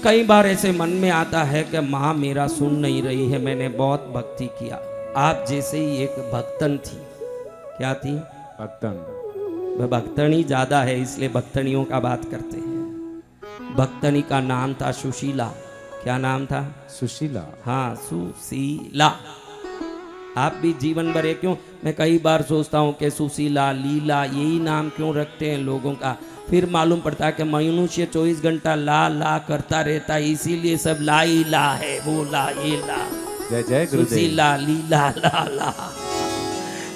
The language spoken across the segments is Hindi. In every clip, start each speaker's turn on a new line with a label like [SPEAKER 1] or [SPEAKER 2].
[SPEAKER 1] कई बार ऐसे मन में आता है कि माँ मेरा सुन नहीं रही है, मैंने बहुत भक्ति किया। आप जैसे ही एक भक्तन थी, क्या थी?
[SPEAKER 2] भक्तन।
[SPEAKER 1] वह भक्तनी ज्यादा है इसलिए भक्तनियों का बात करते हैं। भक्तनी का नाम था सुशीला। क्या नाम था?
[SPEAKER 2] सुशीला।
[SPEAKER 1] हाँ, सुशीला। आप भी जीवन भर क्यों, मैं कई बार सोचता हूँ कि सुशीला, लीला, यही नाम क्यों रखते हैं लोगों का। फिर मालूम पड़ता है कि मनुष्य 24 घंटा ला ला करता रहता है, इसीलिए सब ला ही ला है, वो ला ये ला।
[SPEAKER 2] जय जय गुरुदेव।
[SPEAKER 1] सुशीला, लीला, ला ला।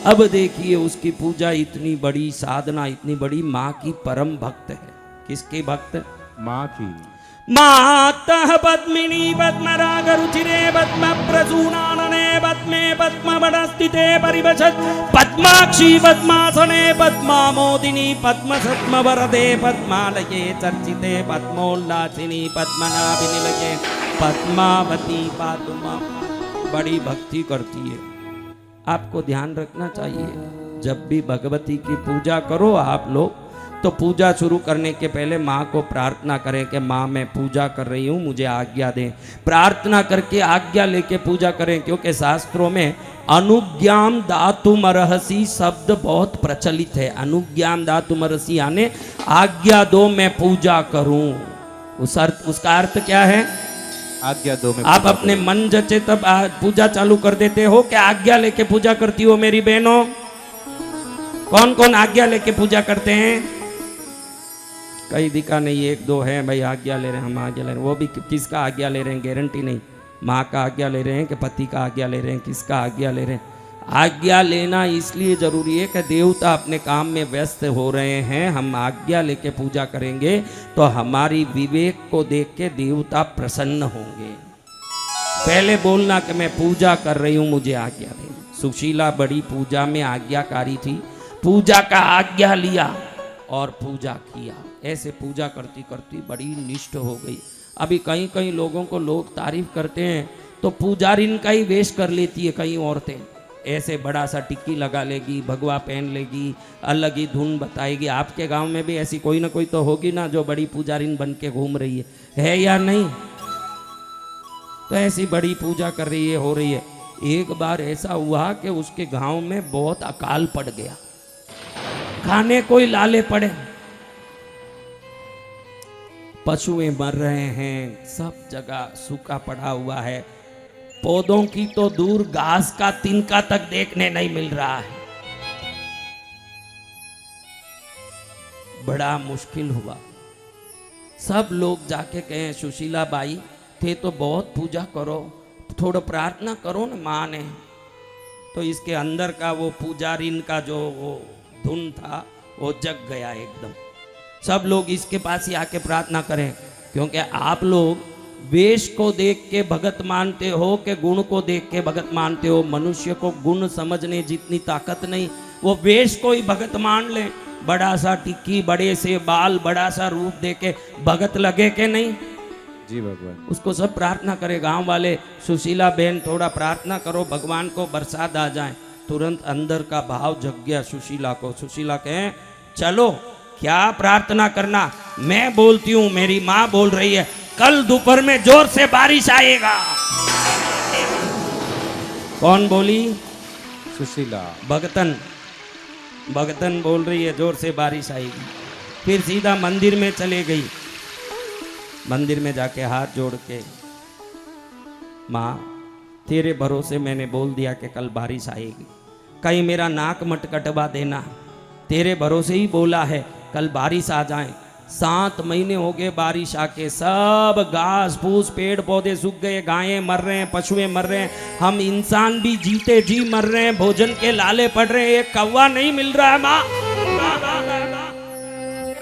[SPEAKER 1] अब देखिए उसकी पूजा इतनी बड़ी, साधना इतनी बड़ी, माँ की परम भक्त है। किसके भक्त?
[SPEAKER 2] माँ की।
[SPEAKER 1] मातः पद्मिनी पद्मराग रुचिरे पद्म प्रसूनानने पद्मे पद्म वनस्थिते परिवशत् पद्माक्षी पद्मासने पद्मामोदिनी पद्मसत्म वरदे पद्मालये चर्चिते पद्मोल्लासिनी पद्मनाभिनिलये पद्मावती पातु मां। बड़ी भक्ति करती है। आपको ध्यान रखना चाहिए, जब भी भगवती की पूजा करो आप लोग, तो पूजा शुरू करने के पहले माँ को प्रार्थना करें कि माँ मैं पूजा कर रही हूँ, मुझे आज्ञा दें। प्रार्थना करके आज्ञा लेके पूजा करें, क्योंकि शास्त्रों में अनुज्ञाम दातुमर्हसि शब्द बहुत प्रचलित है। अनुज्ञाम दातुमर्हसि यानी आज्ञा दो मैं पूजा करूं। उसका अर्थ क्या है?
[SPEAKER 2] आज्ञा दो मैं।
[SPEAKER 1] आप अपने मन जचे तब पूजा चालू कर देते हो कि आज्ञा लेके पूजा करती हो? मेरी बहनों, कौन कौन आज्ञा लेके पूजा करते हैं? कई दिखा नहीं, एक दो है भाई आज्ञा ले रहे हैं, हम आज्ञा ले रहे हैं। वो भी किसका आज्ञा ले रहे हैं गारंटी नहीं। माँ का आज्ञा ले रहे हैं कि पति का आज्ञा ले रहे हैं, किसका आज्ञा ले रहे हैं? आज्ञा लेना इसलिए जरूरी है कि देवता अपने काम में व्यस्त हो रहे हैं। हम आज्ञा लेके पूजा करेंगे तो हमारी विवेक को देख के देवता प्रसन्न होंगे। पहले बोलना कि मैं पूजा कर रही हूं, मुझे आज्ञा दे। सुशीला बड़ी पूजा में आज्ञाकारी थी, पूजा का आज्ञा लिया और पूजा किया। ऐसे पूजा करती करती बड़ी निष्ठ हो गई। अभी कहीं कहीं लोगों को लोग तारीफ करते हैं तो पुजारिन का ही वेश कर लेती है कई औरतें। ऐसे बड़ा सा टिक्की लगा लेगी, भगवा पहन लेगी, अलग ही धुन बताएगी। आपके गांव में भी ऐसी कोई ना कोई तो होगी ना जो बड़ी पुजारिन बन के घूम रही है या नहीं? तो ऐसी बड़ी पूजा कर रही है, हो रही है। एक बार ऐसा हुआ कि उसके गांव में बहुत अकाल पड़ गया, खाने कोई लाले पड़े, पशुएं मर रहे हैं, सब जगह सूखा पड़ा हुआ है। पौधों की तो दूर, घास का तिनका तक देखने नहीं मिल रहा है। बड़ा मुश्किल हुआ। सब लोग जाके कहे सुशीला बाई थे तो बहुत पूजा करो, थोड़ा प्रार्थना करो ना माँ ने। तो इसके अंदर का वो पुजारिन का जो वो धुन था वो जग गया एकदम। सब लोग इसके पास ही आके प्रार्थना करें, क्योंकि आप लोग वेश को देख के भगत मानते हो कि गुण को देख के भगत मानते हो? मनुष्य को गुण समझने जितनी ताकत नहीं, वो वेश को ही भगत मान ले। बड़ा सा टिक्की, बड़े से बाल, बड़ा सा रूप देके भगत लगे के नहीं?
[SPEAKER 2] जी भगवान।
[SPEAKER 1] उसको सब प्रार्थना करे गांव वाले, सुशीला बहन थोड़ा प्रार्थना करो भगवान को बरसात आ जाए। तुरंत अंदर का भाव जग गया सुशीला को। सुशीला कहे चलो क्या प्रार्थना करना, मैं बोलती हूँ, मेरी माँ बोल रही है कल दोपहर में जोर से बारिश आएगा। कौन बोली?
[SPEAKER 2] सुशीला।
[SPEAKER 1] भगतन। भगतन बोल रही है जोर से बारिश आएगी। फिर सीधा मंदिर में चले गई। मंदिर में जाके हाथ जोड़ के, माँ तेरे भरोसे मैंने बोल दिया कि कल बारिश आएगी, कहीं मेरा नाक मत कटवा देना। तेरे भरोसे ही बोला है कल बारिश आ जाए। 7 महीने हो गए बारिश आके, सब घास फूस पेड़ पौधे सूख गए, गायें मर रहे हैं, पशुएं मर रहे हैं, हम इंसान भी जीते जी मर रहे हैं, भोजन के लाले पड़ रहे हैं, एक कौवा नहीं मिल रहा है। माँ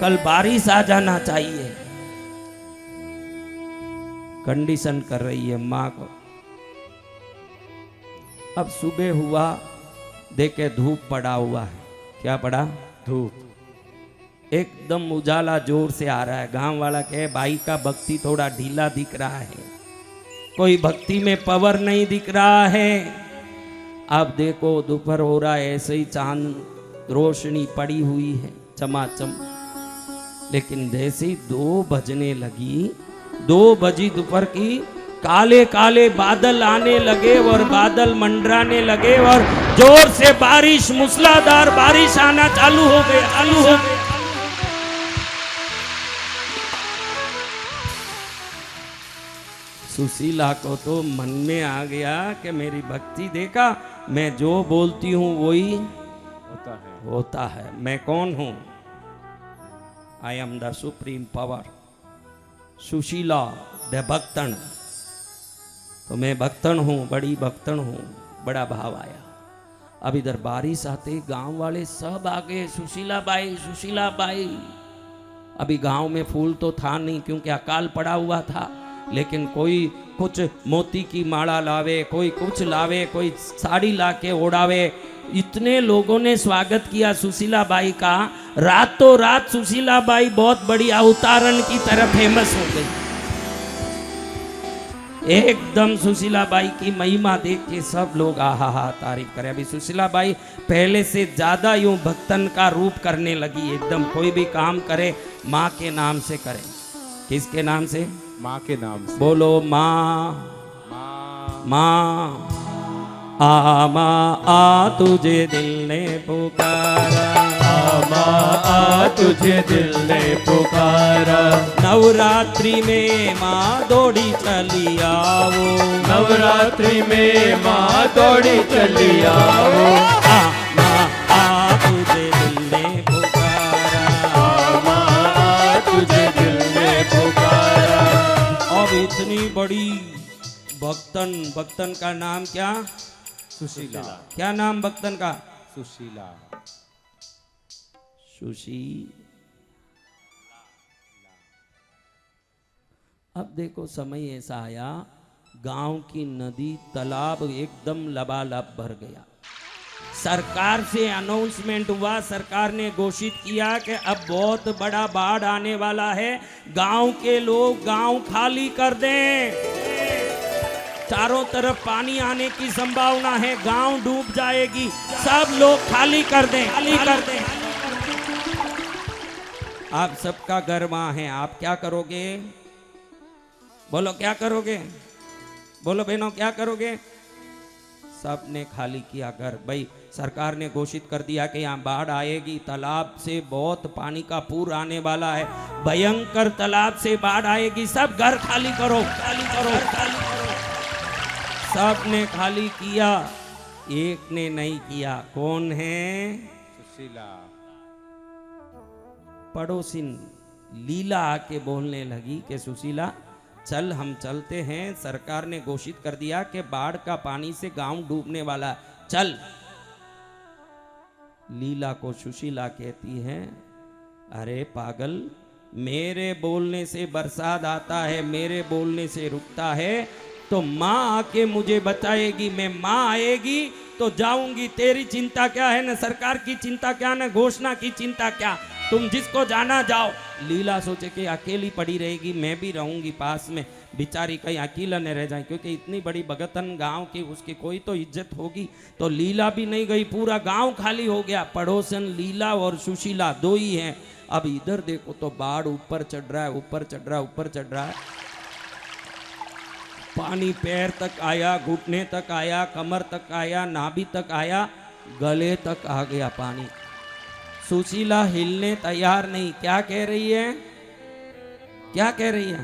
[SPEAKER 1] कल बारिश आ जाना चाहिए। कंडीशन कर रही है माँ को। अब सुबह हुआ, देखे धूप पड़ा हुआ है। क्या पड़ा?
[SPEAKER 2] धूप।
[SPEAKER 1] एकदम उजाला जोर से आ रहा है। गांव वाला कहे भाई का भक्ति थोड़ा ढीला दिख रहा है, कोई भक्ति में पावर नहीं दिख रहा है। अब देखो दोपहर हो रहा है, ऐसे ही चांद रोशनी पड़ी हुई है चमाचम। लेकिन जैसे ही 2 बजने लगी 2 बजी दोपहर की काले काले बादल आने लगे और बादल मंडराने लगे और जोर से बारिश, मूसलाधार बारिश आना चालू हो गई। सुशीला को तो मन में आ गया कि मेरी भक्ति देखा, मैं जो बोलती हूं वही होता है। मैं कौन हूं? I am the supreme power. Sushila the भक्तन। तो मैं भक्तन हूं, बड़ी भक्तन हूं। बड़ा भाव आया। अब इधर बारिश आते गांव वाले सब आ गए, सुशीला बाई, सुशीला बाई। अभी गांव में फूल तो था नहीं क्योंकि अकाल पड़ा हुआ था, लेकिन कोई कुछ मोती की माला लावे, कोई कुछ लावे, कोई साड़ी लाके ओढ़ावे। इतने लोगों ने स्वागत किया सुशीला बाई का। रातों रात सुशीला बाई बहुत बड़ी अवतारण की तरह फेमस हो गई। एकदम सुशीला बाई की महिमा देख के सब लोग आहा हा तारीफ करे। अभी सुशीला बाई पहले से ज्यादा यूं भक्तन का रूप करने लगी। एकदम कोई भी काम करे माँ के नाम से करे। किसके नाम से?
[SPEAKER 2] माँ के नाम से।
[SPEAKER 1] बोलो माँ। माँ माँ आ तुझे दिल ने पुकारा,
[SPEAKER 3] माँ आ तुझे दिल ने पुकारा।
[SPEAKER 1] नवरात्रि में माँ दौड़ी चली आओ,
[SPEAKER 3] नवरात्रि में माँ दौड़ी चली आओ।
[SPEAKER 1] माँ आ तुझे दिल ने पुकारा,
[SPEAKER 3] माँ आ तुझे दिल ने पुकारा।
[SPEAKER 1] अब इतनी बड़ी भक्तन, भक्तन का नाम क्या?
[SPEAKER 2] सुशीला।
[SPEAKER 1] क्या नाम भक्तन का?
[SPEAKER 2] सुशीला।
[SPEAKER 1] सुशी। अब देखो समय ऐसा आया, गांव की नदी तालाब एकदम लबालब भर गया। सरकार से अनाउंसमेंट हुआ, सरकार ने घोषित किया कि अब बहुत बड़ा बाढ़ आने वाला है, गांव के लोग गांव खाली कर दें। चारों तरफ पानी आने की संभावना है, गांव डूब जाएगी, सब लोग खाली कर दें, खाली कर दें। आप सबका घर वहां है, आप क्या करोगे? बोलो क्या करोगे? बोलो बहनों क्या करोगे? सबने खाली किया घर। भाई सरकार ने घोषित कर दिया कि यहाँ बाढ़ आएगी, तालाब से बहुत पानी का पूर आने वाला है, भयंकर तालाब से बाढ़ आएगी, सब घर खाली करो, खाली करो, खाली करो। सबने खाली किया, एक ने नहीं किया। कौन है?
[SPEAKER 2] सुशीला।
[SPEAKER 1] पड़ोसिन लीला आके बोलने लगी कि सुशीला चल हम चलते हैं, सरकार ने घोषित कर दिया कि बाढ़ का पानी से गांव डूबने वाला, चल। लीला को सुशीला कहती है, अरे पागल, मेरे बोलने से बरसात आता है, मेरे बोलने से रुकता है, तो माँ आके मुझे बताएगी, मैं माँ आएगी तो जाऊंगी। तेरी चिंता क्या है? न सरकार की चिंता क्या, न घोषणा की चिंता क्या, तुम जिसको जाना जाओ। लीला सोचे कि अकेली पड़ी रहेगी, मैं भी रहूंगी पास में, बेचारी कहीं अकेला न रह जाए, क्योंकि इतनी बड़ी भगतन गांव की, उसकी कोई तो इज्जत होगी। तो लीला भी नहीं गई, पूरा गांव खाली हो गया। पड़ोसन लीला और सुशीला दो ही हैं। अब इधर देखो तो बाढ़ ऊपर चढ़ रहा है, ऊपर चढ़ रहा है, ऊपर चढ़ रहा है। पानी पैर तक आया, घुटने तक आया, कमर तक आया, नाभि तक आया, गले तक आ गया पानी। सुशीला हिलने तैयार नहीं। क्या कह रही है? क्या कह रही है?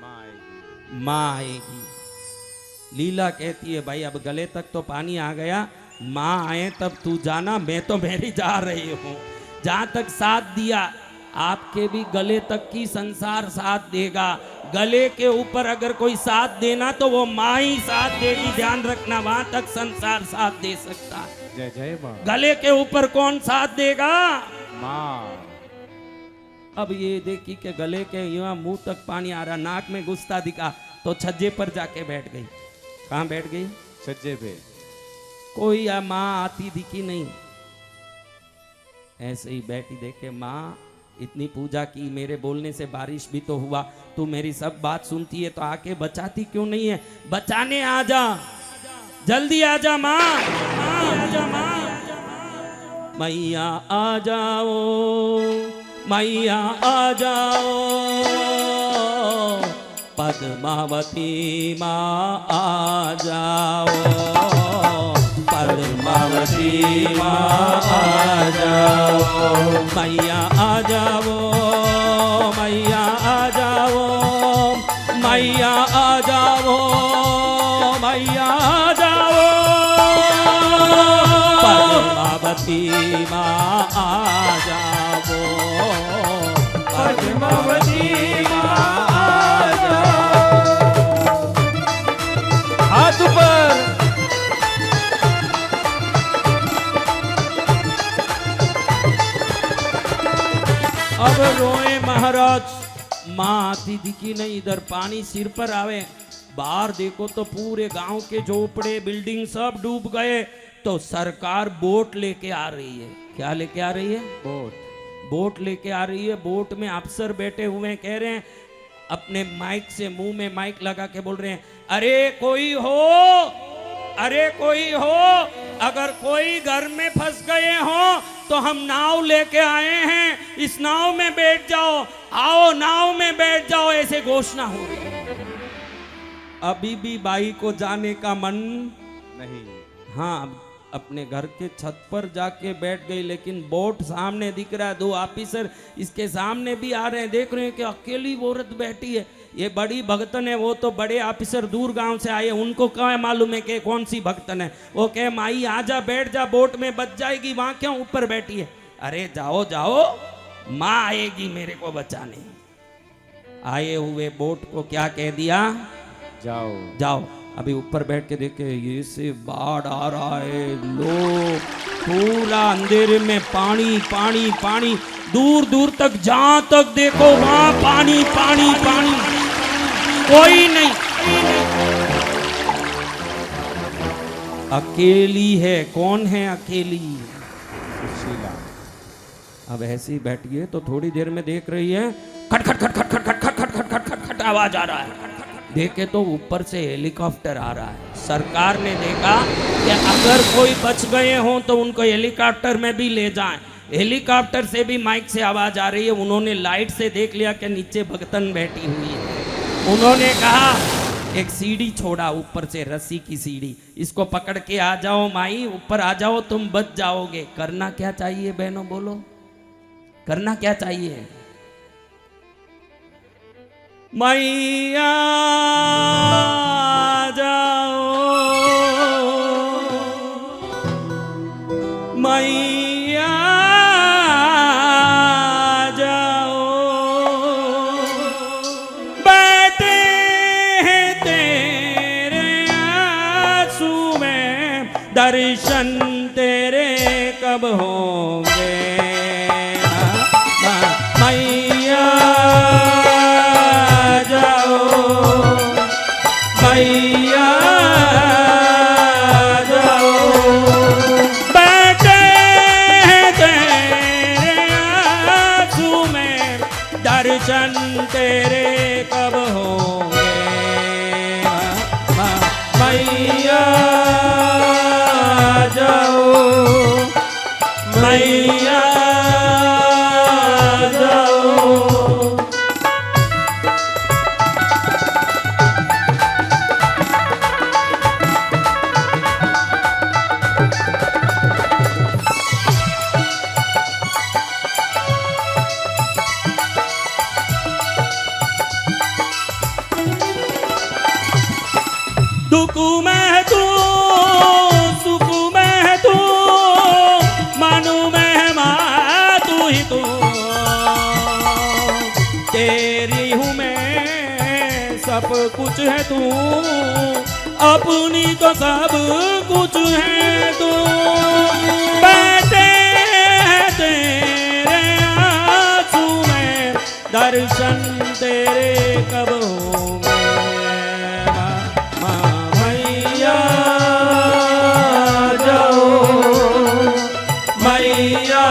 [SPEAKER 2] माँ आएगी।
[SPEAKER 1] माँ आएगी। लीला कहती है भाई अब गले तक तो पानी आ गया, माँ आए तब तू जाना, मैं तो मेरी जा रही हूं। जहां तक साथ दिया, आपके भी गले तक की संसार साथ देगा। गले के ऊपर अगर कोई साथ देना तो वो माँ ही साथ देगी, ध्यान रखना, वहां तक संसार साथ दे सकता है।
[SPEAKER 2] जय जय माँ।
[SPEAKER 1] गले के ऊपर कौन साथ देगा?
[SPEAKER 2] माँ।
[SPEAKER 1] अब ये देखी कि गले के यहाँ मुंह तक पानी आ रहा, नाक में घुसता दिखा, तो छज्जे पर जाके बैठ गई। कहाँ बैठ गई?
[SPEAKER 2] छज्जे पे।
[SPEAKER 1] कोई माँ आती दिखी नहीं, ऐसे ही बैठी देखे माँ इतनी पूजा की, मेरे बोलने से बारिश भी तो हुआ, तू मेरी सब बात सुनती है तो आके बचाती क्यों नहीं है? बचाने आ जा, जल्दी आ जा माँ, आ जा माँ, मैया आ जाओ, मैया आ जाओ, पद्मावती माँ आ जाओ, पद्मावती माँ आ जाओ, मैया आ जाओ, मैया आ जाओ, मैया आ जाओ, मैया आ जाओ, पद्मावती माँ आ जाओ, पद्मावती माँ आ जाओ।
[SPEAKER 2] हाथ ऊपर।
[SPEAKER 1] अब रोए महाराज, माँ आती दिखी नहीं, इधर पानी सिर पर आवे, बाहर देखो तो पूरे गांव के झोपड़े बिल्डिंग सब डूब गए। तो सरकार बोट लेके आ रही है। क्या लेके आ रही है?
[SPEAKER 2] बोट।
[SPEAKER 1] बोट लेके आ रही है। बोट में अफसर बैठे हुए हैं, कह रहे हैं अपने माइक से, मुंह में माइक लगा के बोल रहे हैं, अरे कोई हो, अरे कोई हो, अगर कोई घर में फंस गए हो तो हम नाव लेके आए हैं, इस नाव में बैठ जाओ, आओ नाव में बैठ जाओ, ऐसे घोषणा हो रही है। अभी भी बाई को जाने का मन
[SPEAKER 2] नहीं।
[SPEAKER 1] हाँ, अपने घर के छत पर जाके बैठ गई, लेकिन बोट सामने दिख रहा है, दो ऑफिसर इसके सामने भी आ रहे हैं, देख रहे हैं कि अकेली औरत बैठी है, ये बड़ी भक्तन है। वो तो बड़े ऑफिसर दूर गांव से आए, उनको क्या मालूम है कि कौन सी भक्तन है। वो कहे माई आजा, बैठ जा, बोट में बच जाएगी, वहां क्यों ऊपर बैठी है? अरे जाओ जाओ, माँ आएगी मेरे को बचाने। आए हुए बोट को क्या कह दिया?
[SPEAKER 2] जाओ
[SPEAKER 1] जाओ। अभी ऊपर बैठ के देखे, ये से बाढ़ आ रहा है, लो पूरा अंधेरे में पानी पानी पानी, दूर दूर तक जहां तक देखो वहां पानी पानी पानी, कोई नहीं, अकेली है। कौन है अकेली?
[SPEAKER 2] सुशीला।
[SPEAKER 1] अब ऐसे ही बैठी है तो थोड़ी देर में देख रही है, खट खट खट खट खट खट खट खट खट खट खट खट आवाज आ रहा है। देखे तो ऊपर से हेलीकॉप्टर आ रहा है। सरकार ने देखा कि अगर कोई बच गए हों तो उनको हेलीकॉप्टर में भी ले जाएं। हेलीकॉप्टर से भी माइक से आवाज आ रही है। उन्होंने लाइट से देख लिया कि नीचे भगतन बैठी हुई है। उन्होंने कहा, एक सीढ़ी छोड़ा ऊपर से, रस्सी की सीढ़ी, इसको पकड़ के आ जाओ माई, ऊपर आ जाओ, तुम बच जाओगे। करना क्या चाहिए बहनों, बोलो करना क्या चाहिए? मैया जाओ, मैया जाओ, बैठे हैं तेरे आंसू में, दर्शन तेरे कब होंगे? मैया मैया जाओ, बैठे हैं तेरे आंसू में, दर्शन तेरे कब होंगे? मैया जाओ, मैया जाओ। दुख में तू, सुख में तू, मनु में माँ तू ही तू, तेरी हूँ मैं, सब कुछ है तू, अपनी तो सब कुछ है तू। बैठे हैं तेरे आंसू में, दर्शन तेरे कब होंगे? मैया जाओ, मैया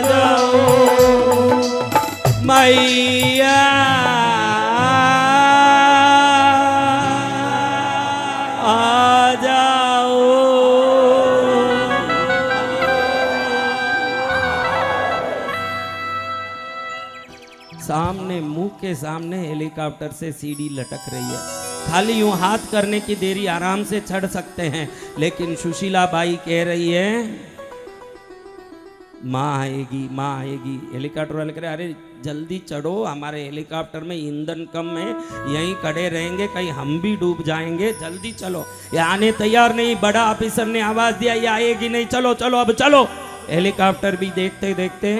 [SPEAKER 1] जाओ, मैया आ जाओ। सामने मुंह के सामने हेलीकॉप्टर से सीढ़ी लटक रही है। खाली यूं हाथ करने की देरी, आराम से चढ़ सकते हैं, लेकिन सुशीला बाई कह रही है माँ आएगी, माँ आएगी। हेलीकॉप्टर वाले कह रहे अरे जल्दी चढ़ो, हमारे हेलीकॉप्टर में ईंधन कम है, यहीं खड़े रहेंगे, कहीं हम भी डूब जाएंगे, जल्दी चलो। ये आने तैयार नहीं। बड़ा ऑफिसर ने आवाज दिया ये आएगी नहीं, चलो चलो अब चलो। हेलीकॉप्टर भी देखते देखते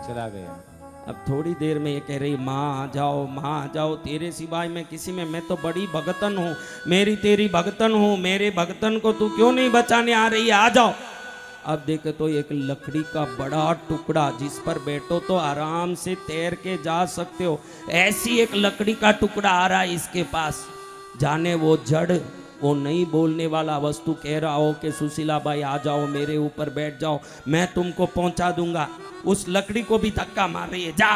[SPEAKER 2] चला गया।
[SPEAKER 1] अब थोड़ी देर में ये कह रही माँ आ जाओ, माँ आ जाओ, तेरे सिवाय मैं किसी में, मैं तो बड़ी भगतन हूँ, मेरी तेरी भगतन हूँ, मेरे भगतन को तू क्यों नहीं बचाने आ रही है, आ जाओ। अब देखे तो एक लकड़ी का बड़ा टुकड़ा, जिस पर बैठो तो आराम से तैर के जा सकते हो, ऐसी एक लकड़ी का टुकड़ा आ रहा है इसके पास। जाने वो जड़, वो नहीं बोलने वाला वस्तु कह रहा हो कि सुशीला बाई आ जाओ, मेरे ऊपर बैठ जाओ, मैं तुमको पहुंचा दूंगा। उस लकड़ी को भी धक्का मार रही है, जा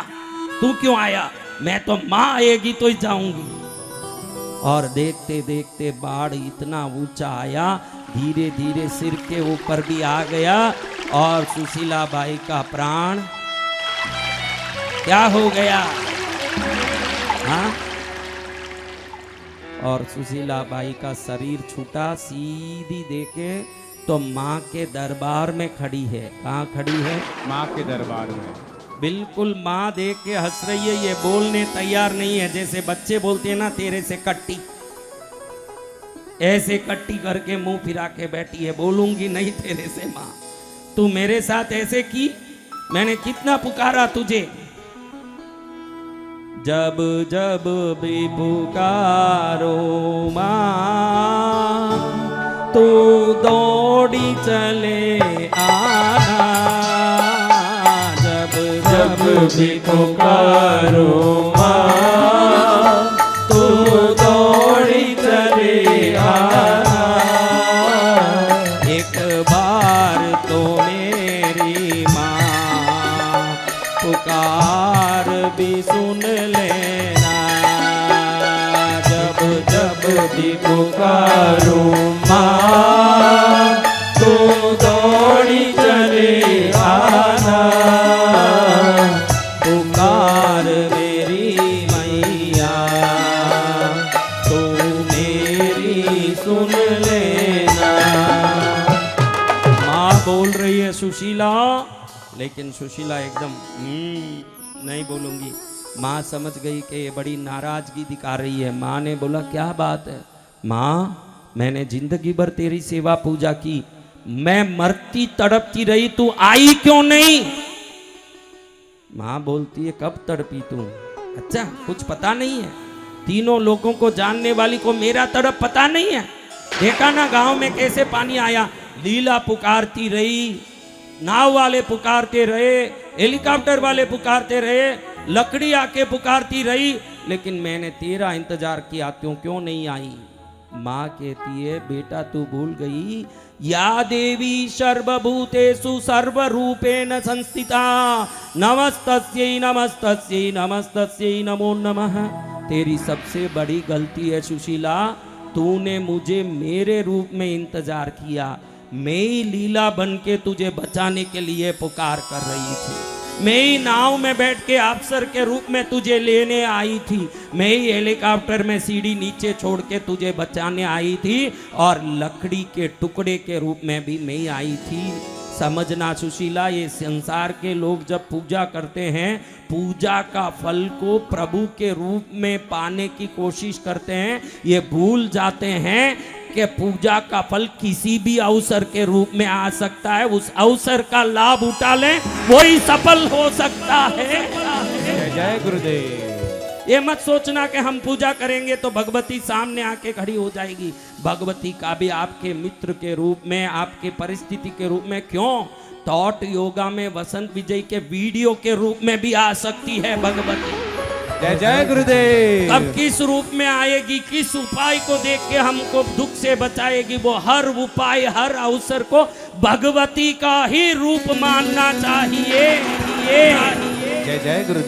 [SPEAKER 1] तू क्यों आया, मैं तो माँ आएगी तो ही जाऊंगी। और देखते देखते बाढ़ इतना ऊंचा आया, धीरे धीरे सिर के ऊपर भी आ गया, और सुशीला बाई का प्राण क्या हो गया, हाँ, और सुशीला बाई का शरीर छूटा। सीधी देखे तो माँ के दरबार में खड़ी है। कहाँ खड़ी है?
[SPEAKER 2] माँ के दरबार में।
[SPEAKER 1] बिल्कुल माँ देख के हंस रही है, ये बोलने तैयार नहीं है। जैसे बच्चे बोलते हैं ना तेरे से कट्टी, ऐसे कट्टी करके मुंह फिरा के बैठी है, बोलूंगी नहीं तेरे से माँ, तू मेरे साथ ऐसे की, मैंने कितना पुकारा तुझे, जब जब भी पुकारो माँ तू दौड़ी चले आना, जब जब भी पुकारो माँ तू दौड़ी चले आना, एक बार तो मेरी माँ पुकार भी सुन लेना, जब जब भी पुकारो माँ तू दौड़ी चले आना, पुकार मेरी मैया तू मेरी सुन लेना। माँ बोल रही है सुशीला, लेकिन सुशीला एकदम नहीं बोलूंगी। माँ समझ गई कि ये बड़ी नाराजगी दिखा रही है। माँ ने बोला क्या बात है? माँ मैंने जिंदगी भर तेरी सेवा पूजा की, मैं मरती तड़पती रही, तू आई क्यों नहीं? माँ बोलती है कब तड़पी तू? अच्छा कुछ पता नहीं है? तीनों लोगों को जानने वाली को मेरा तड़प पता नहीं है? देखा ना गांव में कैसे पानी आया, लीला पुकारती रही, नाव वाले पुकारते रहे, हेलीकॉप्टर वाले पुकारते रहे, लकड़ी आके पुकारती रही, लेकिन मैंने तेरा इंतजार किया, क्यों नहीं आई? माँ कहती है बेटा तू भूल गई, या देवी सर्वभूतेषु सर्वरूपेण संस्थिता, नमस्तस्यै नमस्तस्यै नमस्तस्यै नमो नमः। तेरी सबसे बड़ी गलती है सुशीला, तूने मुझे मेरे रूप में इंतजार किया, मैं ही लीला बन के तुझे बचाने के लिए पुकार कर रही थी, मैं ही नाव में बैठ के अफसर के रूप में तुझे लेने आई थी, मैं ही हेलीकॉप्टर में सीढ़ी नीचे छोड़ के तुझे बचाने आई थी, और लकड़ी के टुकड़े के रूप में भी मैं ही आई थी। समझना सुशीला, ये संसार के लोग जब पूजा करते हैं, पूजा का फल को प्रभु के रूप में पाने की कोशिश करते हैं, ये भूल जाते हैं कि पूजा का फल किसी भी अवसर के रूप में आ सकता है, उस अवसर का लाभ उठा लें, वही सफल हो सकता है।
[SPEAKER 2] जय जय गुरुदेव।
[SPEAKER 1] ये मत सोचना कि हम पूजा करेंगे तो भगवती सामने आके खड़ी हो जाएगी। भगवती का भी आपके मित्र के रूप में, आपके परिस्थिति के रूप में, क्यों थॉट योगा में वसंत विजय के वीडियो के रूप में भी आ सकती है भगवती।
[SPEAKER 2] जय जय गुरुदेव।
[SPEAKER 1] अब किस रूप में आएगी, किस उपाय को देख के हमको दुख से बचाएगी, वो हर उपाय हर अवसर को भगवती का ही रूप मानना चाहिए।
[SPEAKER 2] जय जय गुरुदेव।